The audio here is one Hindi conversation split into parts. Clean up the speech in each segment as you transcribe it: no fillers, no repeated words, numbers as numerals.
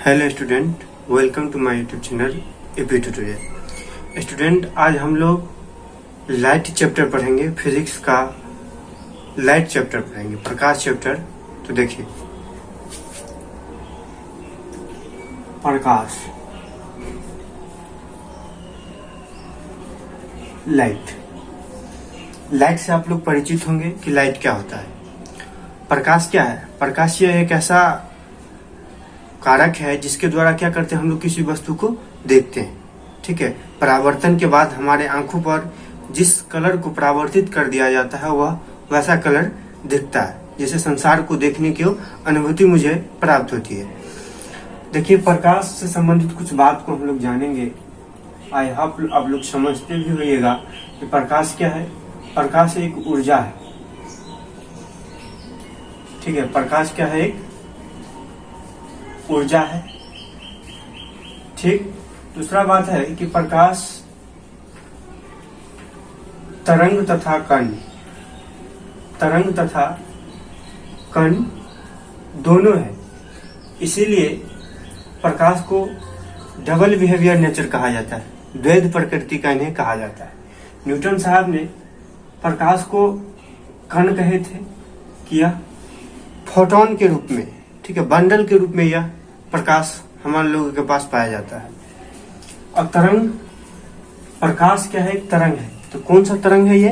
Hello student, welcome to my YouTube channel AP tutorial. Student, आज हम लोग लाइट चैप्टर पढ़ेंगे। फिजिक्स का लाइट चैप्टर पढ़ेंगे, प्रकाश चैप्टर। तो देखिए, प्रकाश, लाइट। लाइट से आप लोग परिचित होंगे कि लाइट क्या होता है। प्रकाश क्या है? प्रकाश यह एक ऐसा कारक है जिसके द्वारा क्या करते हैं, हम लोग किसी वस्तु को देखते हैं। ठीक है, परावर्तन के बाद हमारे आंखों पर जिस कलर को परावर्तित कर दिया जाता है वह वैसा कलर दिखता है, जैसे संसार को देखने की अनुभूति मुझे प्राप्त होती है। देखिए, प्रकाश से संबंधित कुछ बात को हम लोग जानेंगे। आई होप आप लोग समझते भी होइएगा कि प्रकाश क्या है। प्रकाश एक ऊर्जा है। ठीक है, प्रकाश क्या है? एक ऊर्जा है। ठीक, दूसरा बात है कि प्रकाश तरंग तथा कण दोनों है। इसीलिए प्रकाश को डबल बिहेवियर नेचर कहा जाता है, द्वैध प्रकृति का इन्हें कहा जाता है। न्यूटन साहब ने प्रकाश को कण कहे थे कि यह फोटोन के रूप में, ठीक है, बंडल के रूप में यह प्रकाश हमारे लोगों के पास पाया जाता है। और तरंग, प्रकाश क्या है? एक तरंग है। तो कौन सा तरंग है ये?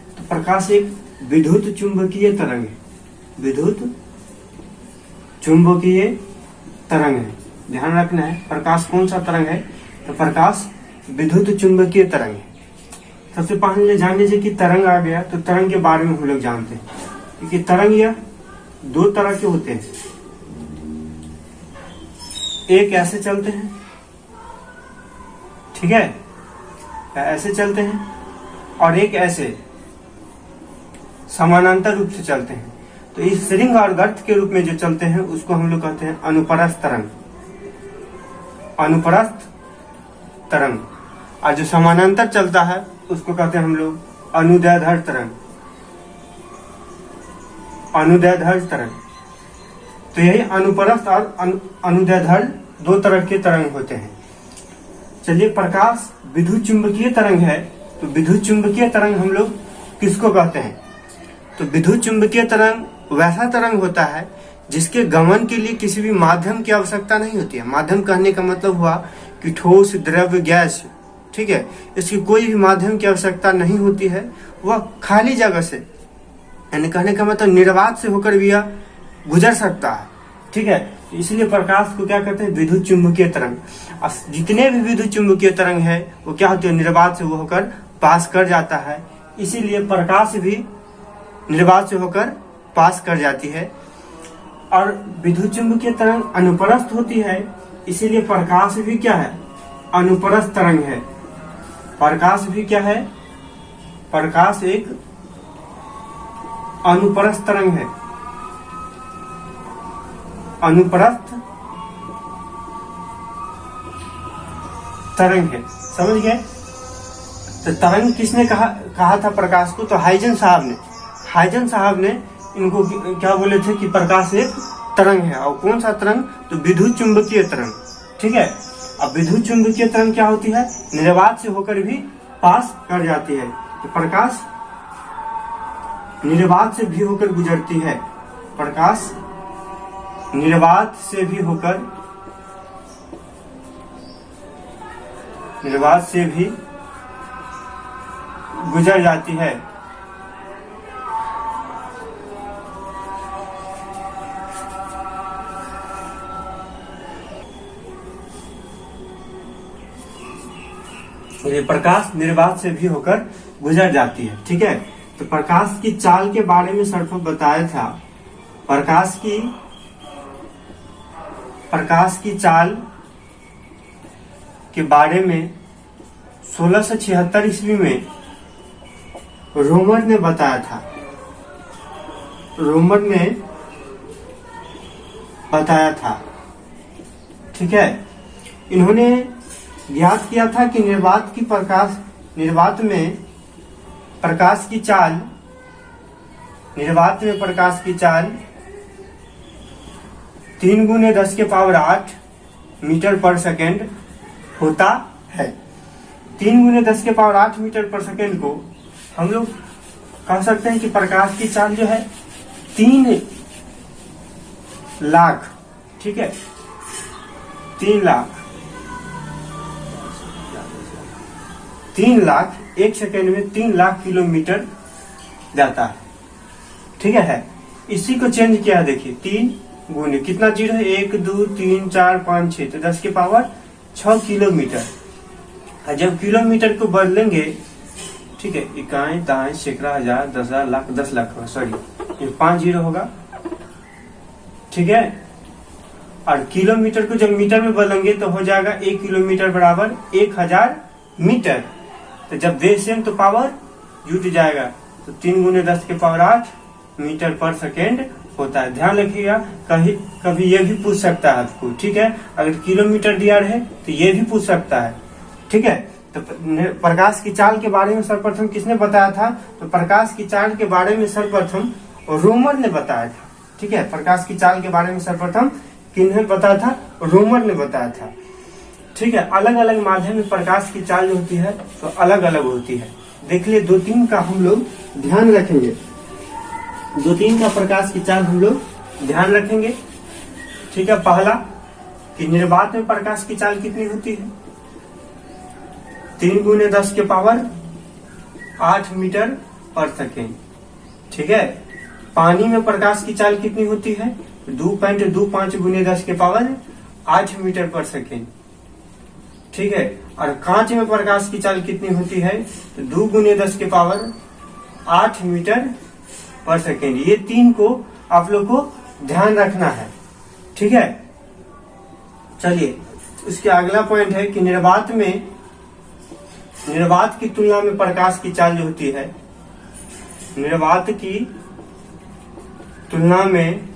तो प्रकाश एक विद्युत चुंबकीय तरंग है। विद्युत चुंबकीय तरंग है, ध्यान रखना है। प्रकाश कौन सा तरंग है? तो प्रकाश विद्युत चुंबकीय तरंग है। सबसे पहले जान लीजिए कि तरंग आ गया, तो तरंग के बारे में हम लोग जानते हैं, क्योंकि तरंग यह दो तरह के होते हैं। एक ऐसे चलते हैं, ठीक है, ऐसे चलते हैं, और एक ऐसे समानांतर रूप से चलते हैं। तो इस रिंग और गर्त के रूप में जो चलते हैं उसको हम लोग कहते हैं अनुप्रस्थ तरंग। अनुप्रस्थ तरंग। और जो समानांतर चलता है उसको कहते हैं हम लोग अनुदैर्ध्य तरंग। अनुदैर्ध्य तरंग। तो यही अनुप्रस्थ और अनुदैर्ध्य दो तरह के तरंग होते हैं। चलिए, प्रकाश विद्युत चुंबकीय तरंग है, तो विद्युत चुंबकीय तरंग हम लोग किसको कहते हैं? तो विद्युत चुंबकीय तरंग वैसा तरंग होता है जिसके गमन के लिए किसी भी माध्यम की आवश्यकता नहीं होती है। माध्यम कहने का मतलब हुआ कि ठोस, द्रव्य, गैस, ठीक है, इसकी कोई भी माध्यम की आवश्यकता नहीं होती है। वह खाली जगह से, यानी कहने का मतलब निर्वात से होकर भी यह गुजर सकता है। ठीक है, इसलिए प्रकाश को क्या कहते हैं? विद्युत चुंबकीय तरंग। और जितने भी विद्युत चुंबकीय तरंग है वो क्या होती है? निर्वात से वो होकर पास कर जाता है। इसीलिए प्रकाश भी निर्वात से होकर पास कर जाती है। और विद्युत चुंबकीय तरंग अनुप्रस्थ होती है, इसीलिए प्रकाश भी क्या है? अनुप्रस्थ तरंग है। प्रकाश भी क्या है? प्रकाश एक अनुप्रस्थ तरंग है। अनुप्रस्थ तरंग है, समझ गए? तो तरंग किसने कहा था प्रकाश को? तो हाइजन साहब ने इनको क्या बोले थे कि प्रकाश एक तरंग है। और कौन सा तरंग? तो विद्युत चुंबकीय तरंग। ठीक है, अब विद्युत चुंबकीय तरंग क्या होती है? निर्वात से होकर भी पास कर जाती है। तो प्रकाश निर्वात से भी होकर गुजरती है। प्रकाश निर्वात से भी गुजर जाती है। ये प्रकाश निर्वात से भी होकर गुजर जाती है। ठीक है, तो प्रकाश की चाल के बारे में सर बताया था। प्रकाश की चाल के बारे में 1676 ईस्वी में रोमर ने बताया था। ठीक है, इन्होंने ज्ञात किया था कि निर्वात में प्रकाश की चाल 3 × 10⁸ मीटर पर सेकेंड होता है। 3 गुने 10 के पावर 8 मीटर पर सेकेंड को हम लोग कह सकते हैं कि प्रकाश की चाल जो है 3 लाख, ठीक है, 3 लाख 1 सेकेंड में 3 लाख किलोमीटर जाता है, ठीक है। इसी को चेंज किया है, देखिए 3 गुने कितना जीरो है, 1 2 3 4 5 6, तो 10 के पावर 6 किलोमीटर। जब किलोमीटर को बदलेंगे, ठीक है, इकाई दाएं सैकड़ा हजार 10,000 लाख 10 लाख, सॉरी ये 5 जीरो होगा, ठीक है। और किलोमीटर को जब मीटर में बदलेंगे तो हो जाएगा 1 किलोमीटर बराबर 1000 मीटर। तो जब बेस सेम तो पावर जुट जाएगा, तो 3 गुने 10 के पावर 8 मीटर पर सेकेंड होता है। ध्यान रखिएगा, कभी ये भी पूछ सकता है आपको, ठीक है। अगर किलोमीटर दिया रहे तो ये भी पूछ सकता है, ठीक है। तो प्रकाश की चाल के बारे में सर्वप्रथम किसने बताया था? तो प्रकाश की चाल के बारे में सर्वप्रथम रोमर ने बताया था, ठीक है। प्रकाश की चाल के बारे में सर्वप्रथम किन्हें बताया था? रोमर ने बताया था, ठीक है। अलग अलग माध्यम में प्रकाश की चाल जो होती है तो अलग अलग होती है। देख लिए 2-3 का हम लोग ध्यान रखेंगे, 2-3 का प्रकाश की चाल हम लोग ध्यान रखेंगे, ठीक है। पहला कि निर्वात में प्रकाश की चाल कितनी होती है? 3 गुने 10 के पावर 8 मीटर पर सेकेंड, ठीक है। पानी में प्रकाश की चाल कितनी होती है? 2.25 गुने 10 के पावर 8 मीटर पर सेकेंड, ठीक है। और कांच में प्रकाश की चाल कितनी होती है? तो 2 गुने 10 के पावर 8 मीटर पर सेकेंड। ये 3 को आप लोग को ध्यान रखना है, ठीक है। चलिए, उसके अगला पॉइंट है कि निर्वात की तुलना में प्रकाश की चाल जो होती है, निर्वात की तुलना में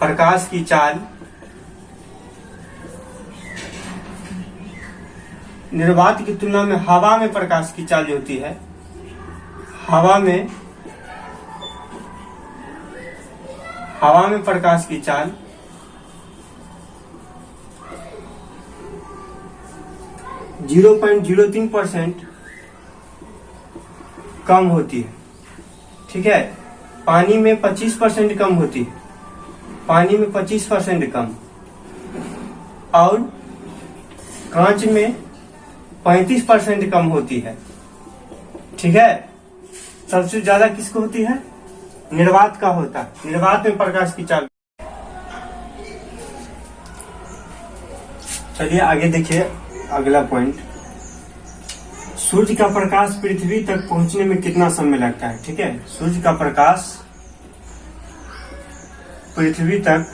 प्रकाश की चाल, निर्वात की तुलना में हवा में प्रकाश की चाल जो होती है, हवा में प्रकाश की चाल 0.03% कम होती है, ठीक है। पानी में 25% कम होती है, पानी में 25% कम, और कांच में 35% कम होती है, ठीक है। सबसे ज्यादा किसको होती है? निर्वात का होता है, निर्वात में प्रकाश की चाल। चलिए आगे देखिए, अगला पॉइंट, सूर्य का प्रकाश पृथ्वी तक पहुंचने में कितना समय लगता है, ठीक है। सूर्य का प्रकाश पृथ्वी तक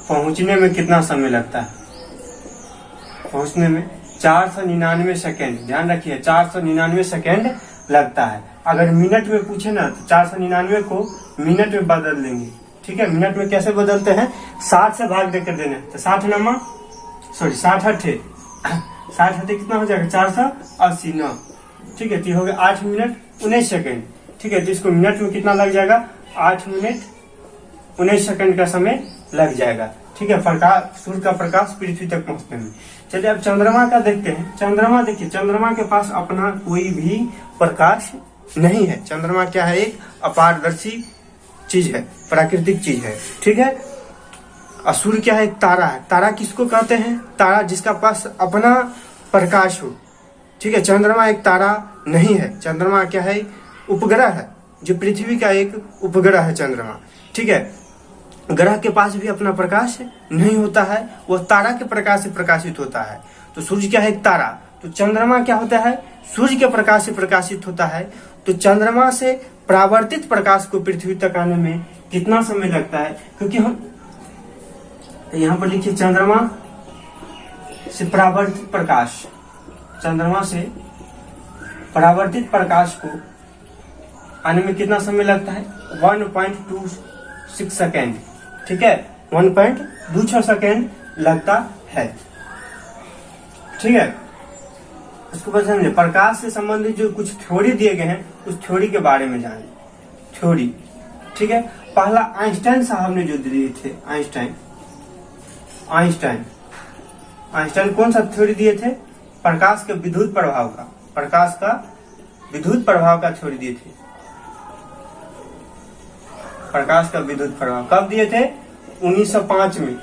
पहुंचने में कितना समय लगता है? पहुंचने में 499 सेकेंड। ध्यान रखिए, 499 सेकेंड लगता है। अगर मिनट में पूछे ना तो 499 को मिनट में बदल देंगे, ठीक है। मिनट में कैसे बदलते हैं? 60 से भाग देकर देना, तो 60 अठे 60 अठे कितना हो जाएगा? 480 9, ठीक है। तो हो गया 8 मिनट 19 सेकेंड, ठीक है। तो इसको मिनट में कितना लग जाएगा? 8 मिनट 19 सेकेंड का समय लग जाएगा, ठीक है। सूर्य का प्रकाश पृथ्वी तक पहुंचने में। चलिए अब चंद्रमा का देखते हैं। चंद्रमा देखिए, चंद्रमा के पास अपना कोई भी प्रकाश नहीं है। चंद्रमा क्या है? एक अपारदर्शी चीज है, प्राकृतिक चीज है, ठीक है। और सूर्य क्या है? एक तारा है। तारा किसको कहते हैं? तारा जिसका पास अपना प्रकाश हो, ठीक है। चंद्रमा एक तारा नहीं है। चंद्रमा क्या है? उपग्रह है, जो पृथ्वी का एक उपग्रह है चंद्रमा, ठीक है। ग्रह के पास भी अपना प्रकाश नहीं होता है, वह तारा के प्रकाश से प्रकाशित होता है। तो सूर्य क्या है? एक तारा। तो चंद्रमा क्या होता है? सूर्य के प्रकाश से प्रकाशित होता है। तो चंद्रमा से परावर्तित प्रकाश को पृथ्वी तक आने में कितना समय लगता है? क्योंकि हम यहाँ पर लिखिए, चंद्रमा से परावर्तित प्रकाश, चंद्रमा से परावर्तित प्रकाश को आने में कितना समय लगता है? 1.26 सेकेंड, ठीक है। 1.26 सेकेंड लगता है, ठीक है। उसको बाद समझे, प्रकाश से संबंधित जो कुछ थ्योरी दिए गए हैं उस थ्योरी के बारे में जाने, थ्योरी, ठीक है। पहला आइंस्टाइन साहब ने जो दिए थे, आइंस्टाइन कौन सा थ्योरी दिए थे? प्रकाश के विद्युत प्रभाव का थ्योरी दिए थे। प्रकाश का विद्युत प्रभाव कब दिए थे? 1905 में,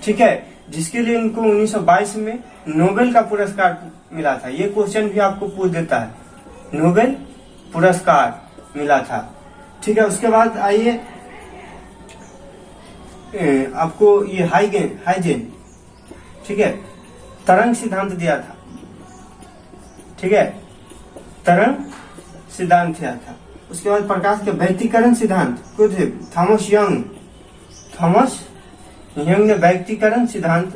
ठीक है, जिसके लिए इनको 1922 में नोबेल का पुरस्कार मिला था। ये क्वेश्चन भी आपको पूछ देता है, नोबेल पुरस्कार मिला था, ठीक है। उसके बाद आइए, आपको ये हाइजेन, ठीक है, तरंग सिद्धांत दिया था, ठीक है, तरंग सिद्धांत दिया था। उसके बाद प्रकाश के व्यक्तीकरण सिद्धांत को थे थॉमस यंग ने व्यक्तीकरण सिद्धांत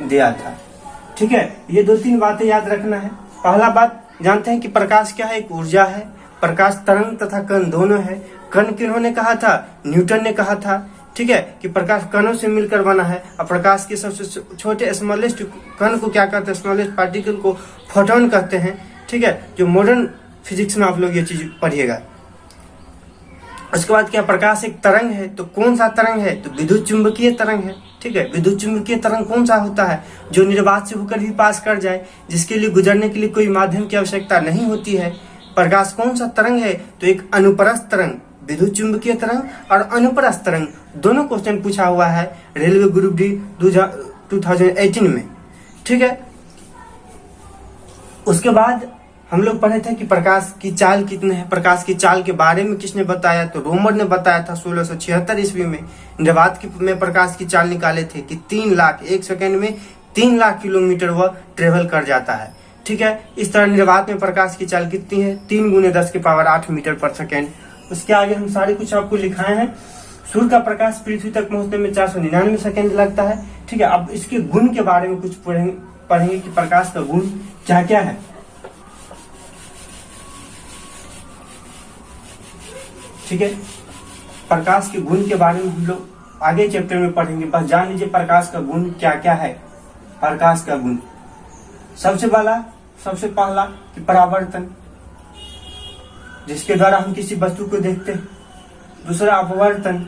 दिया था, ठीक है। ये 2-3 बातें याद रखना है। पहला बात जानते हैं कि प्रकाश क्या है? एक ऊर्जा है। प्रकाश तरंग तथा कण दोनों है। कण किन्होंने कहा था? न्यूटन ने कहा था, ठीक है, कि प्रकाश कणों से मिलकर बना है। और प्रकाश के सबसे छोटे स्मॉलेस्ट कण को क्या कहते हैं? स्मॉलेस्ट पार्टिकल को फोटोन कहते हैं, ठीक है। जो मॉडर्न फिजिक्स में आप लोग ये चीज पढ़िएगा। उसके बाद क्या? प्रकाश एक तरंग है। तो कौन सा तरंग है? तो विद्युत चुंबकीय तरंग है, ठीक है। विद्युत चुंबकीय तरंग कौन सा होता है? जो निर्वात से होकर भी पास कर जाए, जिसके लिए गुजरने के लिए कोई माध्यम की आवश्यकता नहीं होती है। प्रकाश कौन सा तरंग है? तो एक अनुप्रस्थ तरंग, विद्युत चुंबकीय तरंग और अनुप्रस्थ तरंग, दोनों क्वेश्चन पूछा हुआ है रेलवे ग्रुप डी 2018 में, ठीक है। उसके बाद हम लोग पढ़े थे कि प्रकाश की चाल कितने हैं। प्रकाश की चाल के बारे में किसने बताया? तो रोमर ने बताया था 1676 ईस्वी में। निर्वात में प्रकाश की चाल निकाले थे कि 3 लाख, 1 सेकेंड में 3 लाख किलोमीटर वह ट्रेवल कर जाता है, ठीक है। इस तरह निर्वात में प्रकाश की चाल कितनी है? 3 × 10⁸ मीटर पर सेकेंड। उसके आगे हम सारे कुछ आपको लिखाए हैं। सूर्य का प्रकाश पृथ्वी तक पहुंचने में 499 सेकेंड लगता है, ठीक है। अब इसके गुण के बारे में कुछ पढ़ेंगे कि प्रकाश का गुण क्या क्या है, ठीक है। प्रकाश के गुण के बारे में हम लोग आगे चैप्टर में पढ़ेंगे। बस जान लीजिए प्रकाश का गुण क्या क्या है। प्रकाश का गुण सबसे पहला कि परावर्तन, जिसके द्वारा हम किसी वस्तु को देखते हैं। दूसरा अपवर्तन,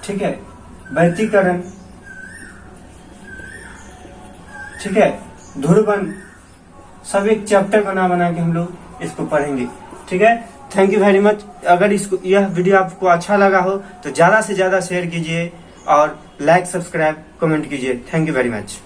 ठीक है, व्यतिकरण, ठीक है, ध्रुवन। सब एक चैप्टर बना के हम लोग इसको पढ़ेंगे, ठीक है। Thank you very much. अगर यह वीडियो आपको अच्छा लगा हो तो ज्यादा से ज्यादा शेयर कीजिए और लाइक, सब्सक्राइब, कमेंट कीजिए। Thank you very much.